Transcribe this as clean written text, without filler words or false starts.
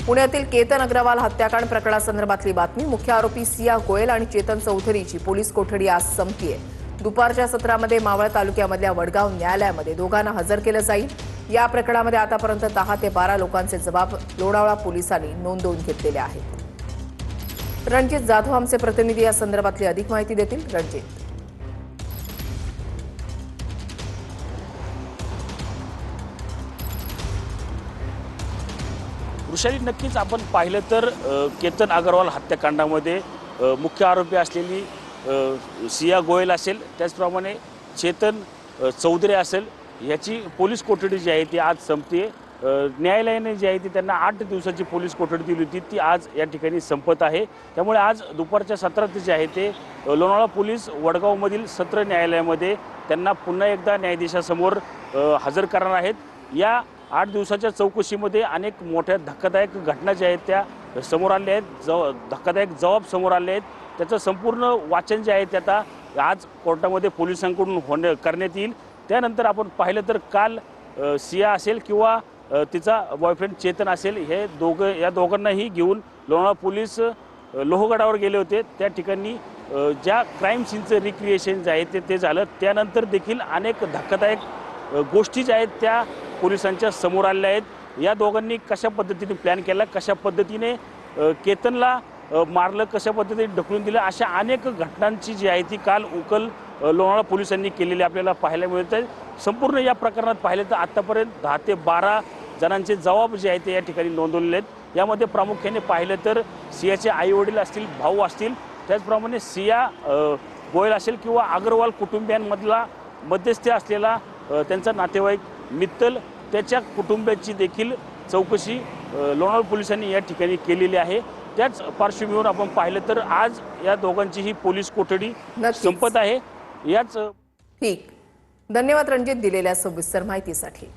पुण्यातील केतन अग्रवाल हत्याकांड प्रकरणासंदर्भातली बातमी। मुख्य आरोपी सिया गोयल आणि चेतन चौधरीची पोलीस कोठडी आज संपतीये। दुपारच्या सत्रामध्ये मावळ तालुक्यामधल्या वडगाव न्यायालयामध्ये दोघांना हजर केलं जाईल। या प्रकरणामध्ये आतापर्यंत 10 ते 12 लोकांचे जबाब लोणावळा पोलिसांनी नोंदवून घेतलेले आहेत। रणजित जाधव आमचे प्रतिनिधी या संदर्भातली अधिक माहिती देतील। रणजित, वृषाली, नक्कीच आपण पाहिलं तर केतन अग्रवाल हत्याकांडामध्ये मुख्य आरोपी असलेली सिया गोयल असेल, त्याचप्रमाणे चेतन चौधरी असेल, याची पोलीस कोठडी जी आहे ती आज संपते। न्यायालयाने जी आहे ती त्यांना 8 दिवसाची पोलीस कोठडी दिली होती, ती आज या ठिकाणी संपत आहे। त्यामुळे आज दुपारच्या सत्रात जे आहे ते लोणावळा पोलीस वडगावमधील सत्र न्यायालयामध्ये त्यांना पुन्हा एकदा न्यायाधीशासमोर हजर करणार आहेत। या 8 दिवसाच्या चौकशीमध्ये अनेक मोठ्या धक्कादायक घटना ज्या आहेत त्या समोर आल्या आहेत, धक्कादायक जबाब समोर आले आहेत। त्याचं संपूर्ण वाचन जे आहे ते आता आज कोर्टामध्ये पोलिसांकडून करण्यात येईल। त्यानंतर आपण पाहिलं तर काल सिया असेल किंवा तिचा बॉयफ्रेंड चेतन असेल, हे या दोघांनाही घेऊन लोणावळा पोलीस लोहगडावर गेले होते। त्या ठिकाणी ज्या क्राईम सीनचं रिक्रिएशन जे आहे ते झालं। त्यानंतर देखील अनेक धक्कादायक गोष्टी ज्या आहेत त्या पोलिसांच्या समोर आल्या आहेत। या दोघांनी कशा पद्धतीने प्लॅन केला, कशा पद्धतीने केतनला मारलं, कशा पद्धतीने ढकलून दिलं, अशा अनेक घटनांची जी आहे ती काल उकल लोणावळा पोलिसांनी केलेली आपल्याला पाहायला मिळते। संपूर्ण या प्रकरणात पाहिलं तर आतापर्यंत 10 ते 12 जणांचे जबाब जे आहेत ते या ठिकाणी नोंदवलेले आहेत। यामध्ये प्रामुख्याने पाहिलं तर सियाचे आई वडील असतील, भाऊ असतील, त्याचप्रमाणे सिया गोयल असेल किंवा अग्रवाल कुटुंबियांमधला मध्यस्थी असलेला त्यांचा नातेवाईक मित्तल, त्याच्या कुटुंबियाची देखील चौकशी लोणावळा पोलिसांनी या ठिकाणी केलेली आहे। त्याच पार्श्वभूमीवर आपण पाहिलं तर आज या दोघांची ही पोलीस कोठडी संपत आहे। याच ठीक, धन्यवाद रणजित दिलेल्या सविस्तर माहितीसाठी।